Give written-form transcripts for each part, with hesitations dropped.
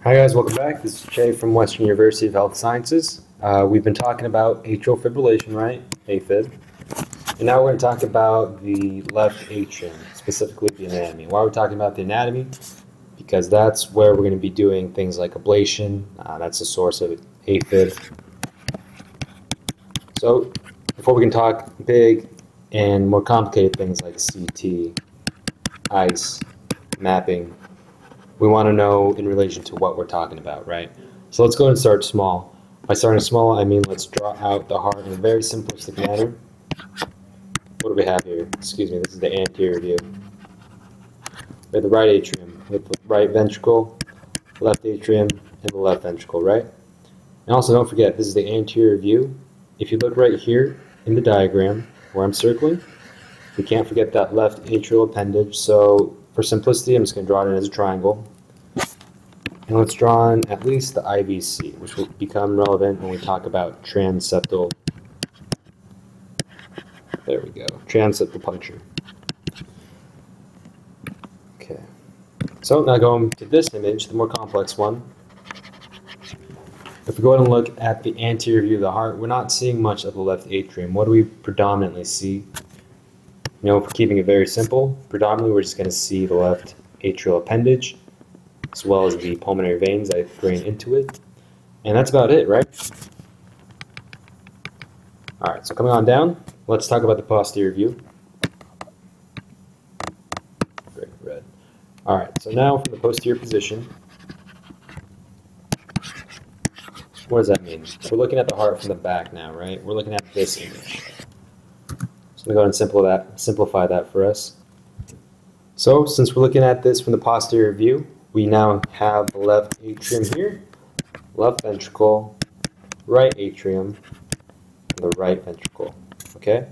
Hi guys, welcome back. This is Jay from Western University of Health Sciences. We've been talking about atrial fibrillation, right? AFib. And now we're going to talk about the left atrium, specifically the anatomy. Why are we talking about the anatomy? Because that's where we're going to be doing things like ablation. That's the source of AFib. So before we can talk big and more complicated things like CT, ICE, mapping, we want to know in relation to what we're talking about, right? So let's go ahead and start small. By starting small, I mean let's draw out the heart in a very simplistic manner. What do we have here? Excuse me, this is the anterior view. We have the right atrium with the right ventricle, left atrium, and the left ventricle, right? And also don't forget, this is the anterior view. If you look right here in the diagram where I'm circling, we can't forget that left atrial appendage. So for simplicity, I'm just going to draw it in as a triangle. And let's draw in at least the IVC, which will become relevant when we talk about transseptal. There we go, transseptal puncture. Okay. So now going to this image, the more complex one. If we go ahead and look at the anterior view of the heart, we're not seeing much of the left atrium. What do we predominantly see? You know, for keeping it very simple, predominantly we're just going to see the left atrial appendage, as well as the pulmonary veins that drain into it. And that's about it, right? Alright, so coming on down, let's talk about the posterior view. Great, red. Alright, so now from the posterior position, what does that mean? We're looking at the heart from the back now, right? We're looking at this image. So I'm going to go ahead and simplify that for us. So since we're looking at this from the posterior view, we now have the left atrium here, left ventricle, right atrium, and the right ventricle. Okay?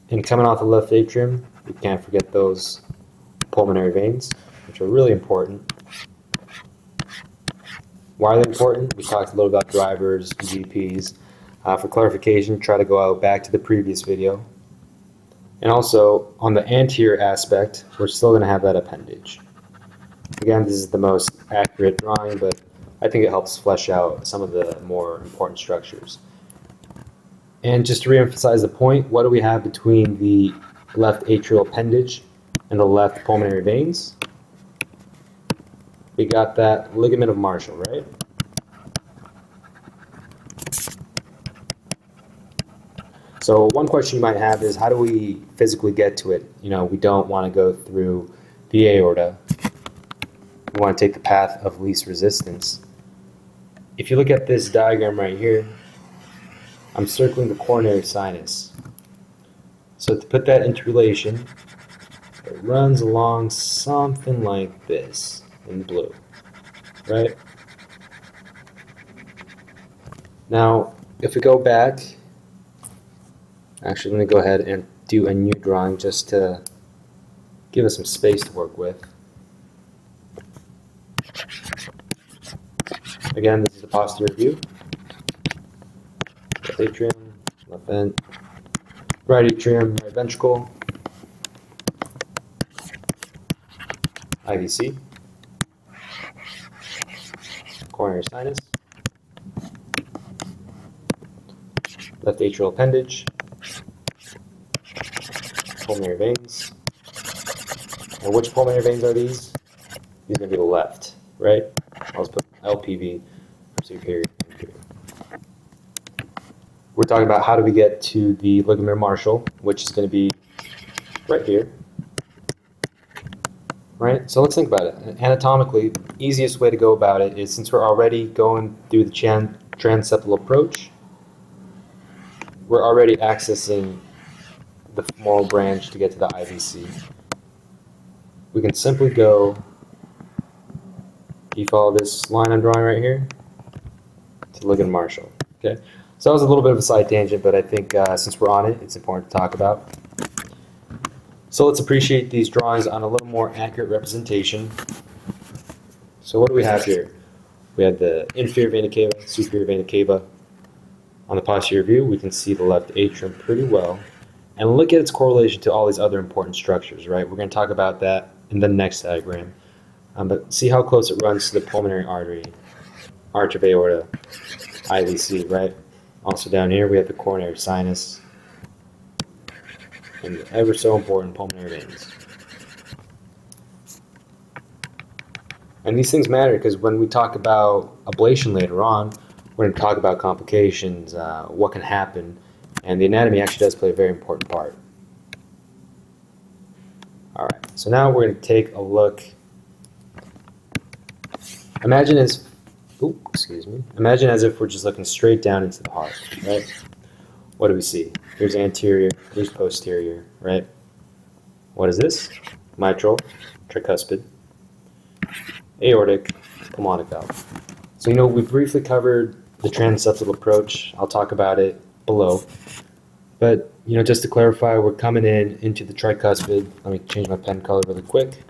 And coming off the left atrium, we can't forget those pulmonary veins, which are really important. Why are they important? We talked a little about drivers, GPs. For clarification, try to go out back to the previous video. And also, on the anterior aspect, we're still going to have that appendage. Again, this is the most accurate drawing, but I think it helps flesh out some of the more important structures. And just to reemphasize the point, what do we have between the left atrial appendage and the left pulmonary veins? We got that ligament of Marshall, right? So one question you might have is, how do we physically get to it? You know, we don't want to go through the aorta. We want to take the path of least resistance. If you look at this diagram right here, I'm circling the coronary sinus. So to put that into relation, it runs along something like this in blue, right? Now, if we go back, actually, let me go ahead and do a new drawing just to give us some space to work with. Again, this is the posterior view. Left atrium, left vent, right atrium, right ventricle, IVC, coronary sinus, left atrial appendage, pulmonary veins. And which pulmonary veins are these? These are going to be the left, right? I'll just put LPV for superior. We're talking about how do we get to the ligament of Marshall, which is going to be right here. Right? So let's think about it. Anatomically, the easiest way to go about it is, since we're already going through the transseptal approach, we're already accessing the femoral branch to get to the IVC. We can simply go, you follow this line I'm drawing right here, to ligament of Marshall. Okay? So that was a little bit of a side tangent, but I think since we're on it, it's important to talk about. So let's appreciate these drawings on a little more accurate representation. So what do we have here? We have the inferior vena cava, superior vena cava. On the posterior view, we can see the left atrium pretty well. And look at its correlation to all these other important structures, right? We're going to talk about that in the next diagram. But see how close it runs to the pulmonary artery, arch of aorta, IVC, right? Also down here we have the coronary sinus, and the ever so important pulmonary veins. And these things matter because when we talk about ablation later on, we're going to talk about complications, what can happen, and the anatomy actually does play a very important part. Alright, so now we're going to take a look. Imagine as if we're just looking straight down into the heart, right? What do we see? Here's anterior, here's posterior, right? What is this? Mitral, tricuspid, aortic, pulmonic valve. So we briefly covered the transseptal approach. I'll talk about it below. But just to clarify, we're coming into the tricuspid. Let me change my pen color really quick.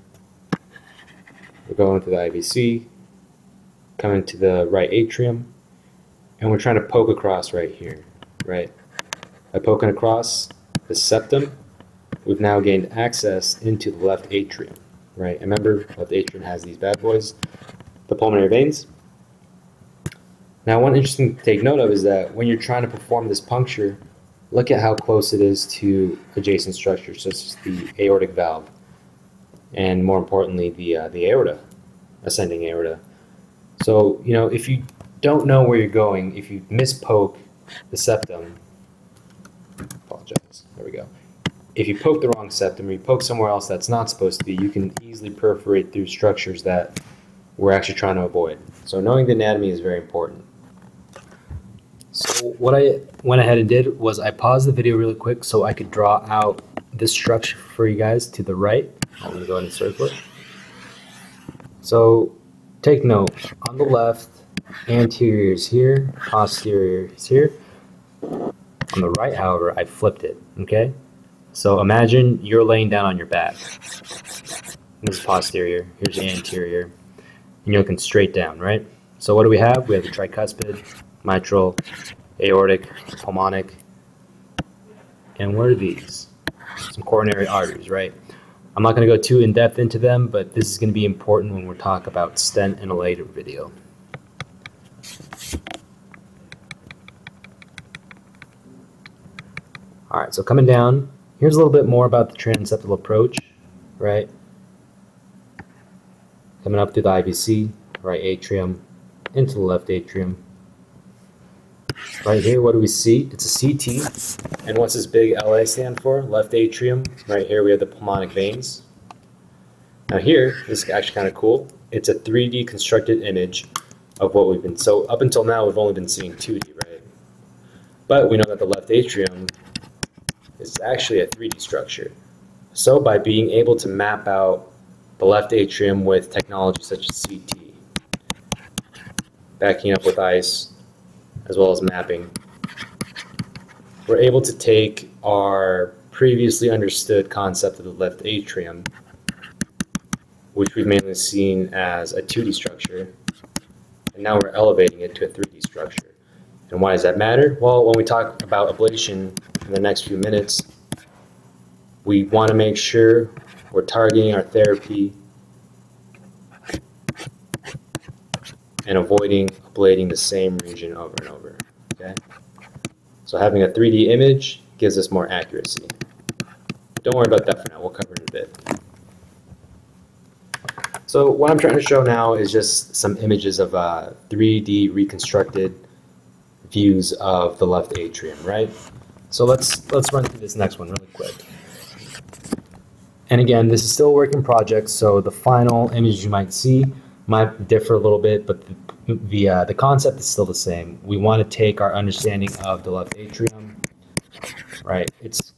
We're going to the IVC, coming to the right atrium, and we're trying to poke across right here, right? By poking across the septum, we've now gained access into the left atrium, right? And remember, left atrium has these bad boys, the pulmonary veins. Now, one interesting thing to take note of is that when you're trying to perform this puncture, look at how close it is to adjacent structures, such as the aortic valve, and more importantly, the aorta, ascending aorta. So, if you don't know where you're going, if you mispoke the septum, apologize, there we go. If you poke the wrong septum or you poke somewhere else that's not supposed to be, you can easily perforate through structures that we're actually trying to avoid. So knowing the anatomy is very important. So what I went ahead and did was I paused the video really quick so I could draw out this structure for you guys to the right. I'm going to go ahead and circle it. So take note, on the left, anterior is here, posterior is here. On the right, however, I flipped it, okay? So imagine you're laying down on your back. This is posterior, here's the anterior, and you're looking straight down, right? So what do we have? We have the tricuspid, mitral, aortic, pulmonic, and what are these? Some coronary arteries, right? I'm not going to go too in-depth into them, but this is going to be important when we talk about stent in a later video. Alright, so coming down, here's a little bit more about the transseptal approach, right? Coming up through the IVC, right atrium, into the left atrium. Right here, what do we see? It's a CT. And what's this big LA stand for? Left atrium. Right here we have the pulmonic veins. Now here, this is actually kind of cool. It's a 3D constructed image of what we've been, so up until now we've only been seeing 2D, right? But we know that the left atrium is actually a 3D structure. So by being able to map out the left atrium with technology such as CT, backing up with ice, as well as mapping, we're able to take our previously understood concept of the left atrium, which we've mainly seen as a 2D structure, and now we're elevating it to a 3D structure. And why does that matter? Well, when we talk about ablation in the next few minutes, we want to make sure we're targeting our therapy and avoiding ablating the same region over and over, okay? So having a 3D image gives us more accuracy. Don't worry about that for now, we'll cover it in a bit. So what I'm trying to show now is just some images of 3D reconstructed views of the left atrium, right? So let's run through this next one really quick. And again, this is still a work in progress, so the final image you might see might differ a little bit, but the concept is still the same. We want to take our understanding of the left atrium, right? This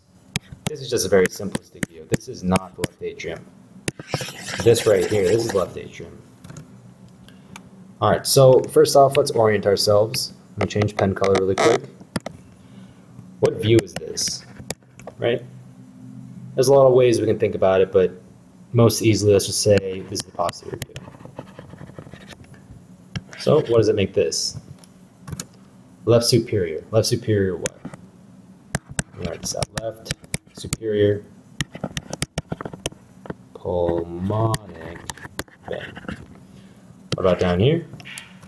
is just a very simplistic view. This is not the left atrium. This right here, this is left atrium. All right, so first off, let's orient ourselves. Let me change pen color really quick. What view is this, right? There's a lot of ways we can think about it, but most easily, let's just say this is the posterior view. So what does it make this? Left superior. Left superior what? We already said left superior pulmonic vein. What about down here?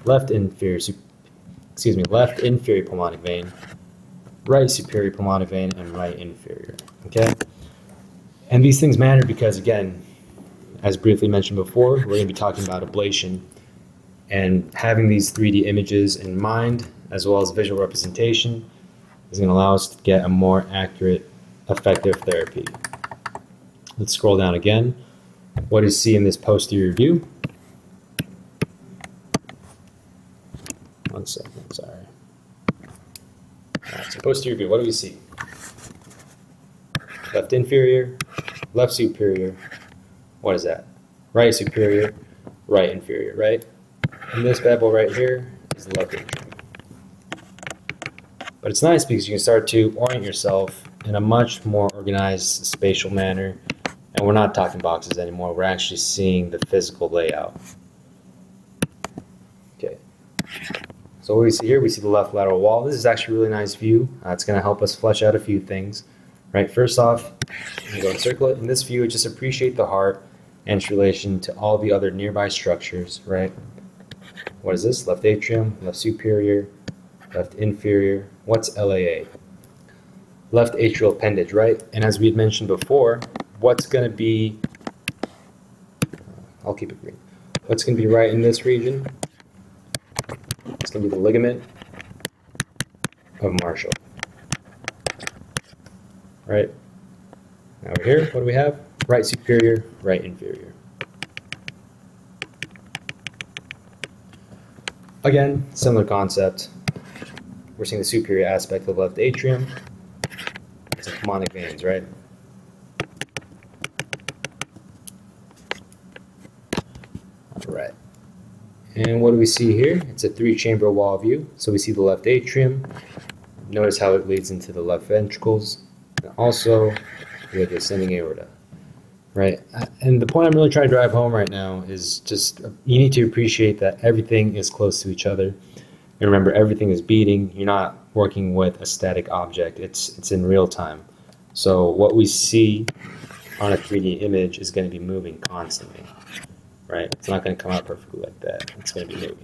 Left inferior pulmonic vein, right superior pulmonic vein, and right inferior. Okay? And these things matter because, again, as briefly mentioned before, we're going to be talking about ablation, and having these 3D images in mind, as well as visual representation, is going to allow us to get a more accurate, effective therapy. Let's scroll down again. What do you see in this posterior view? One second, sorry. All right, so posterior view, what do we see? Left inferior, left superior. What is that? Right superior, right inferior, right? And this bevel right here is the left atrium. But it's nice because you can start to orient yourself in a much more organized spatial manner. And we're not talking boxes anymore. We're actually seeing the physical layout. Okay. So what we see here, we see the left lateral wall. This is actually a really nice view. It's going to help us flesh out a few things. Right. First off, you go and circle it. In this view, just appreciate the heart and its relation to all the other nearby structures. Right. What is this? Left atrium, left superior, left inferior. What's LAA? Left atrial appendage, right? And as we had mentioned before, what's going to be, I'll keep it green. What's going to be right in this region? It's going to be the ligament of Marshall. Right? Now over here, what do we have? Right superior, right inferior. Again, similar concept. We're seeing the superior aspect of the left atrium. It's the pulmonic veins, right? All right. And what do we see here? It's a 3-chamber wall view. So we see the left atrium. Notice how it leads into the left ventricles. And also, we have the ascending aorta. Right, and the point I'm really trying to drive home right now is just you need to appreciate that everything is close to each other. And remember, everything is beating. You're not working with a static object. It's in real time. So what we see on a 3D image is going to be moving constantly. Right? It's not going to come out perfectly like that. It's going to be moving.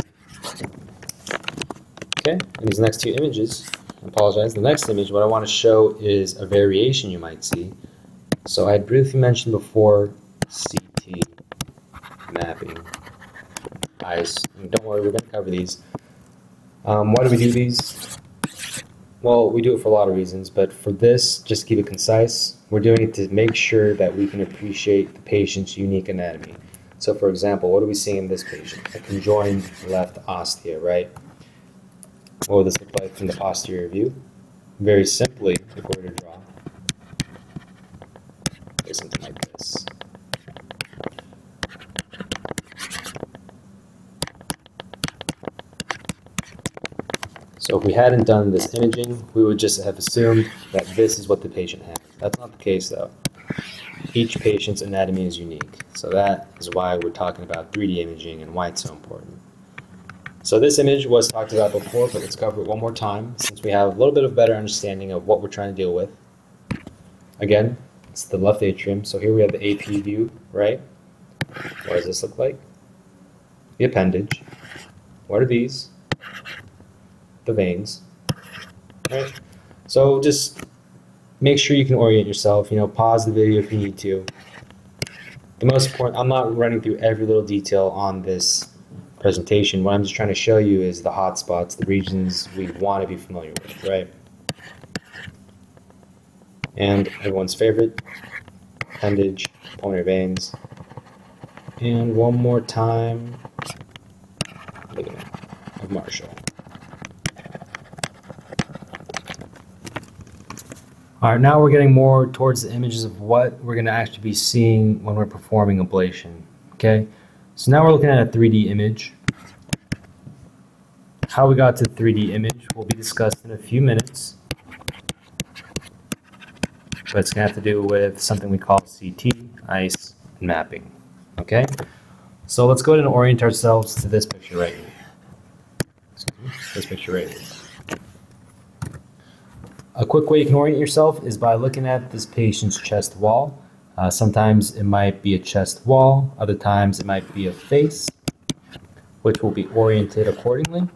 Okay, and these next two images, I apologize. The next image, what I want to show is a variation you might see. So I had briefly mentioned before CT, mapping, ICE. And don't worry, we're going to cover these. Why do we do these? Well, we do it for a lot of reasons, but for this, just to keep it concise, we're doing it to make sure that we can appreciate the patient's unique anatomy. So for example, what are we seeing in this patient? A conjoined left ostia, right? What would this look like from the posterior view? Very simply, if we were to draw, something like this. So if we hadn't done this imaging, we would just have assumed that this is what the patient has. That's not the case though. Each patient's anatomy is unique. So that is why we're talking about 3D imaging and why it's so important. So this image was talked about before, but let's cover it one more time since we have a little bit of a better understanding of what we're trying to deal with. Again, it's the left atrium. So here we have the AP view, right? What does this look like? The appendage. What are these? The veins. Right? So just make sure you can orient yourself. Pause the video if you need to. The most important, I'm not running through every little detail on this presentation. What I'm just trying to show you is the hot spots, the regions we want to be familiar with, right? And everyone's favorite, appendage, pulmonary veins. And one more time, ligament of Marshall. All right, now we're getting more towards the images of what we're going to actually be seeing when we're performing ablation. Okay, so now we're looking at a 3D image. How we got to 3D image will be discussed in a few minutes. But it's going to have to do with something we call CT, ICE, and mapping. Okay? So let's go ahead and orient ourselves to this picture right here. This picture right here. A quick way you can orient yourself is by looking at this patient's chest wall. Sometimes it might be a chest wall, other times it might be a face. which will be oriented accordingly,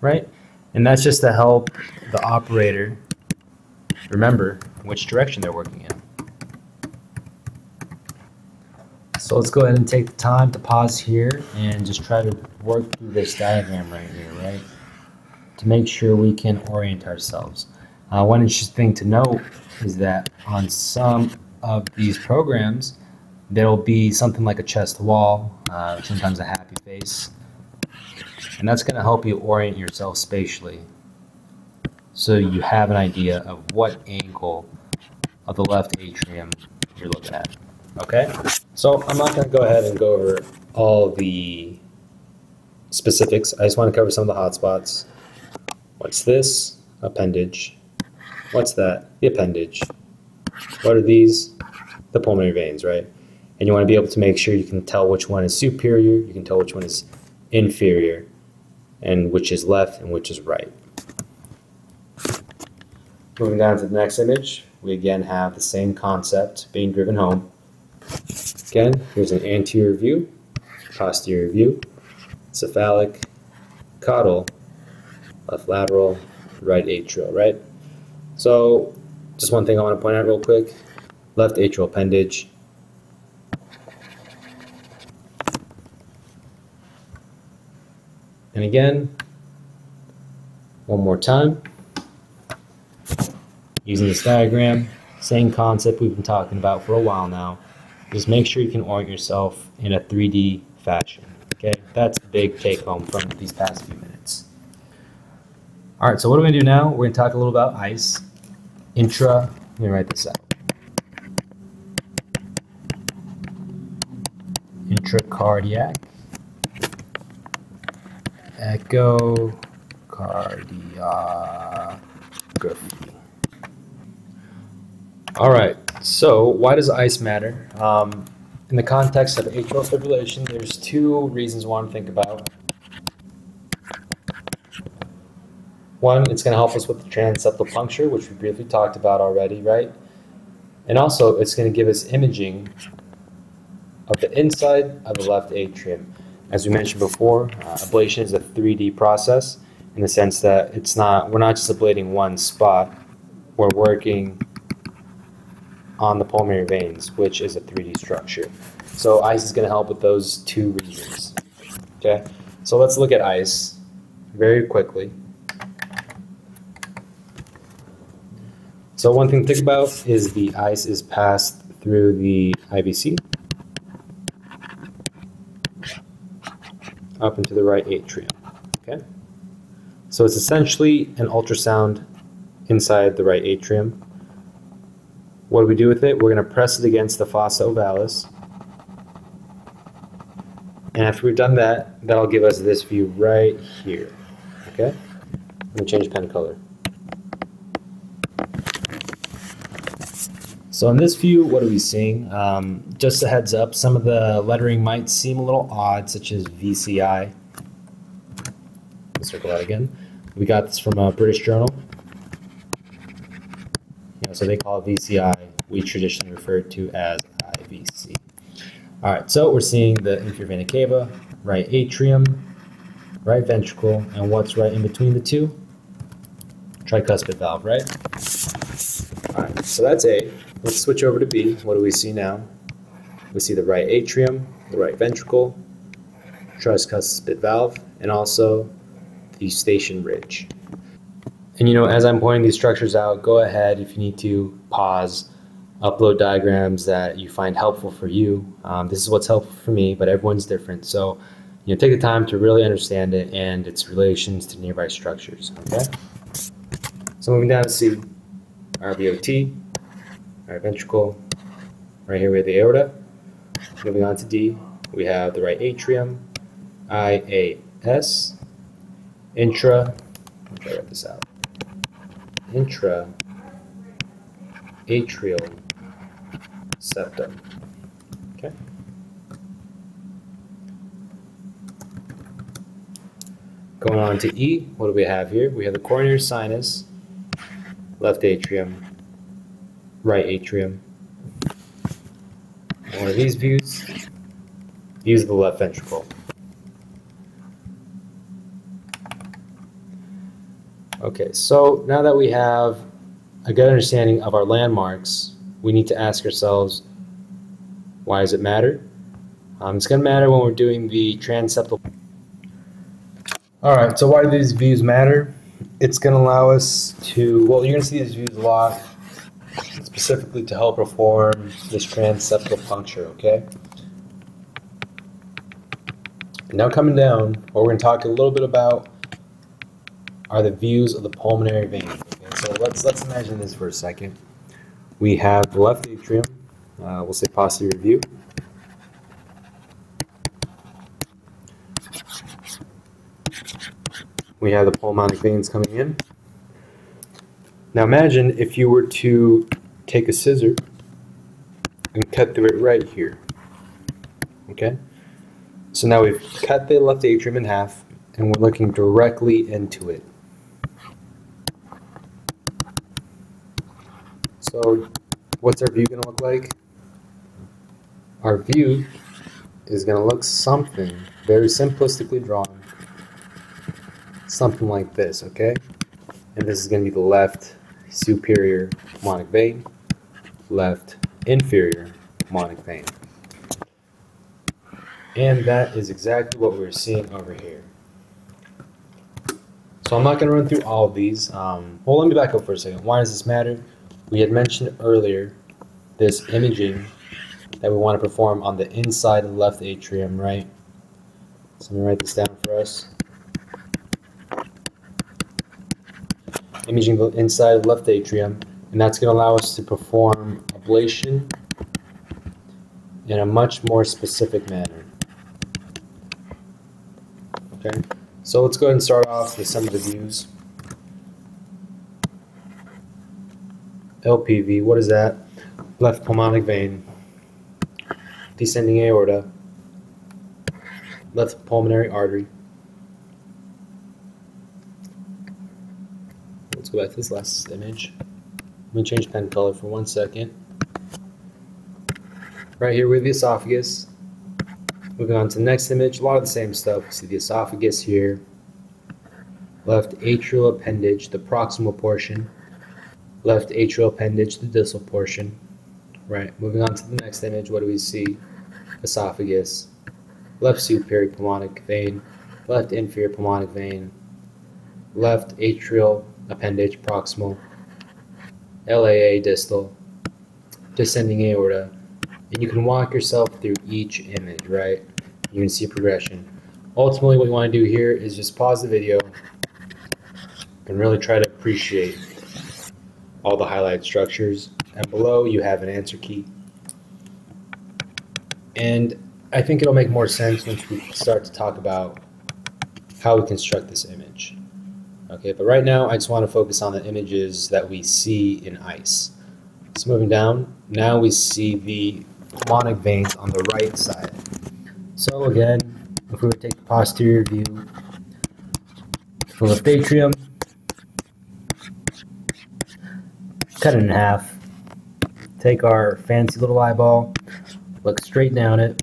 right? And that's just to help the operator remember which direction they're working in. So let's go ahead and take the time to pause here and just try to work through this diagram right here, right? To make sure we can orient ourselves. One interesting thing to note is that on some of these programs, there'll be something like a chest wall, sometimes a happy face, and that's going to help you orient yourself spatially so you have an idea of what angle of the left atrium you're looking at. Okay? So I'm not going to go ahead and go over all the specifics. I just want to cover some of the hot spots. What's this? Appendage. What's that? The appendage. What are these? The pulmonary veins, right? And you want to be able to make sure you can tell which one is superior, you can tell which one is inferior, and which is left and which is right. Moving down to the next image, we again have the same concept being driven home. Again, here's an anterior view, posterior view, cephalic, caudal, left lateral, right atrial, right? So, just one thing I want to point out real quick, left atrial appendage. And again, one more time, using this diagram, same concept we've been talking about for a while now. Just make sure you can orient yourself in a 3D fashion. Okay, that's the big take home from these past few minutes. All right, so what are we gonna do now? We're gonna talk a little about ICE, intra. Let me write this out. Intracardiac echocardiography. All right, so why does ICE matter? In the context of atrial fibrillation, there's two reasons I want to think about. One, it's going to help us with the transseptal puncture, which we briefly talked about already, right? And also, it's going to give us imaging of the inside of the left atrium. As we mentioned before, ablation is a 3D process in the sense that we're not just ablating one spot, we're working on the pulmonary veins, which is a 3D structure. So ICE is going to help with those two reasons. Okay, so let's look at ICE very quickly. So one thing to think about is the ICE is passed through the IVC up into the right atrium. Okay, so it's essentially an ultrasound inside the right atrium. What do we do with it? We're going to press it against the fossa ovalis. And after we've done that, that'll give us this view right here. Okay? Let me change pen color. So in this view, what are we seeing? Just a heads up, some of the lettering might seem a little odd, such as VCI. Let's circle that again. We got this from a British journal. So they call it VCI. We traditionally refer to as IVC. All right, so we're seeing the inferior vena cava, right atrium, right ventricle, and what's right in between the two? Tricuspid valve, right? All right, so that's A. Let's switch over to B. What do we see now? We see the right atrium, the right ventricle, tricuspid valve, and also the eustachian ridge. And you know, as I'm pointing these structures out, go ahead if you need to pause, upload diagrams that you find helpful for you. This is what's helpful for me, but everyone's different. So, you know, take the time to really understand it and its relations to nearby structures. Okay. So moving down to C, RVOT, right ventricle. Right here we have the aorta. Moving on to D, we have the right atrium, IAS, intra. Let me write this out. Intra-atrial septum. Okay. Going on to E, what do we have here? We have the coronary sinus, left atrium, right atrium. One of these views, views of the left ventricle. Okay, so now that we have a good understanding of our landmarks, we need to ask ourselves, why does it matter? It's going to matter when we're doing the transseptal. Alright, so why do these views matter? It's going to allow us to, well, you're going to see these views a lot, specifically to help perform this transseptal puncture, okay? Now coming down, what we're going to talk a little bit about are the views of the pulmonary vein. Okay, so let's imagine this for a second. We have the left atrium, we'll say posterior view. We have the pulmonic veins coming in. Now imagine if you were to take a scissor and cut through it right here. Okay? So now we've cut the left atrium in half and we're looking directly into it. So what's our view going to look like? Our view is going to look something very simplistically drawn, something like this, okay? And this is going to be the left superior pulmonic vein, left inferior pulmonic vein. And that is exactly what we're seeing over here. So I'm not going to run through all of these. Well, let me back up for a second. Why does this matter? We had mentioned earlier this imaging that we want to perform on the inside of the left atrium, right? So let me write this down for us. Imaging the inside of the left atrium, and that's going to allow us to perform ablation in a much more specific manner. Okay, so let's go ahead and start off with some of the views. LPV, what is that? Left pulmonic vein, descending aorta, left pulmonary artery. Let's go back to this last image. Let me change pen color for 1 second. Right here with the esophagus. Moving on to the next image, a lot of the same stuff. We see the esophagus here. Left atrial appendage, the proximal portion. Left atrial appendage, the distal portion. Right, moving on to the next image, what do we see? Esophagus. Left superior pulmonic vein. Left inferior pulmonic vein. Left atrial appendage, proximal. LAA, distal. Descending aorta. And you can walk yourself through each image, right? You can see progression. Ultimately, what you want to do here is just pause the video and really try to appreciate all the highlighted structures. And below, you have an answer key. And I think it'll make more sense once we start to talk about how we construct this image. Okay, but right now, I just want to focus on the images that we see in ICE. So moving down, now we see the pulmonic veins on the right side. So again, if we were to take the posterior view, the left atrium, cut it in half, take our fancy little eyeball, look straight down it.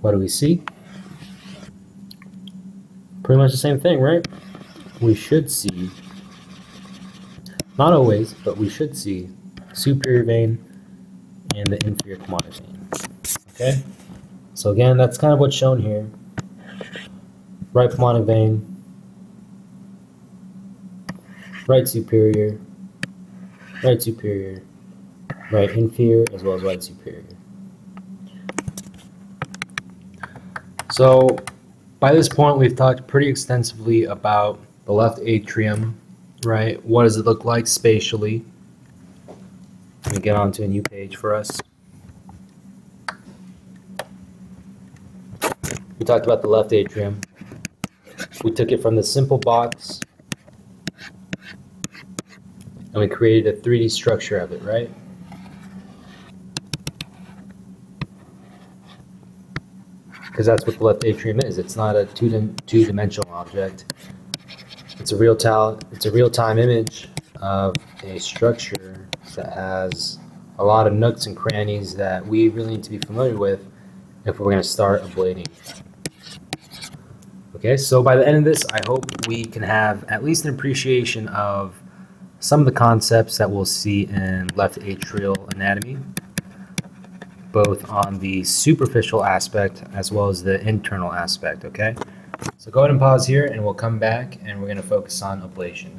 What do we see? Pretty much the same thing, right? We should see, not always, but we should see superior vein and the inferior pulmonary vein. Okay? So again, that's kind of what's shown here. Right pulmonic vein, right superior, right inferior, as well as right superior. So by this point, we've talked pretty extensively about the left atrium, right? What does it look like spatially? Let me get onto a new page for us. We talked about the left atrium. We took it from the simple box and we created a 3D structure of it, right? Because that's what the left atrium is. It's not a two-dimensional object. It's a real-time image of a structure that has a lot of nooks and crannies that we really need to be familiar with if we're going to start ablating. Okay, so by the end of this, I hope we can have at least an appreciation of some of the concepts that we'll see in left atrial anatomy, both on the superficial aspect as well as the internal aspect, okay? So go ahead and pause here and we'll come back and we're going to focus on ablation.